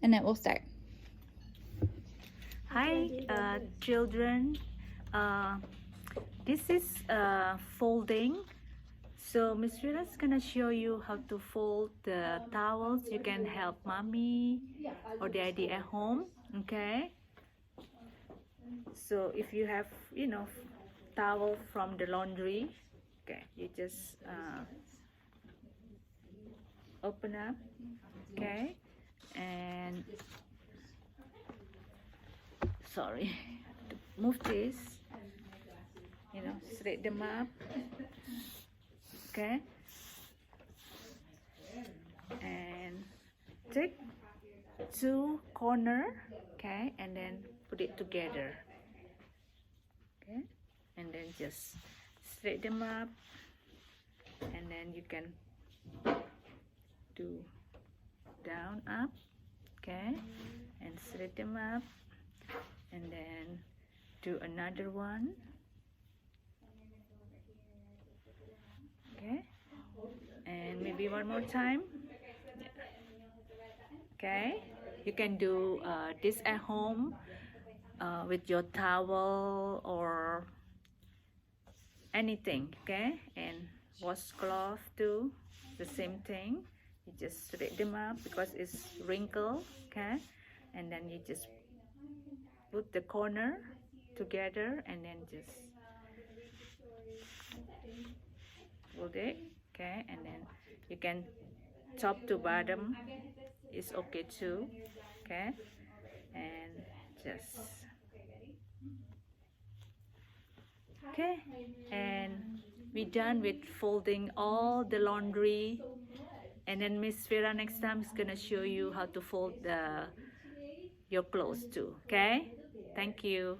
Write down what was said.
And then we'll start. Hi, children. Uh, this is folding. So Miss Vera is gonna show you how to fold the towels. You can help mommy or daddy at home. Okay. So if you have, towel from the laundry, okay, you just open up, okay, and sorry, to move this, straight them up, okay, and take two corner, okay, and then put it together, okay, and then just straight them up, and then you can do down up, okay, and straight them up, and then do another one, okay, and maybe one more time. Okay, you can do this at home with your towel or anything, okay, and washcloth too, the same thing. You just straighten them up because it's wrinkled, okay, and then you just put the corner together and then just fold it, okay, and then you can top to bottom is okay too, okay, and just okay, and we done with folding all the laundry, and then Miss Vera next time is gonna show you how to fold your clothes too, okay. Thank you.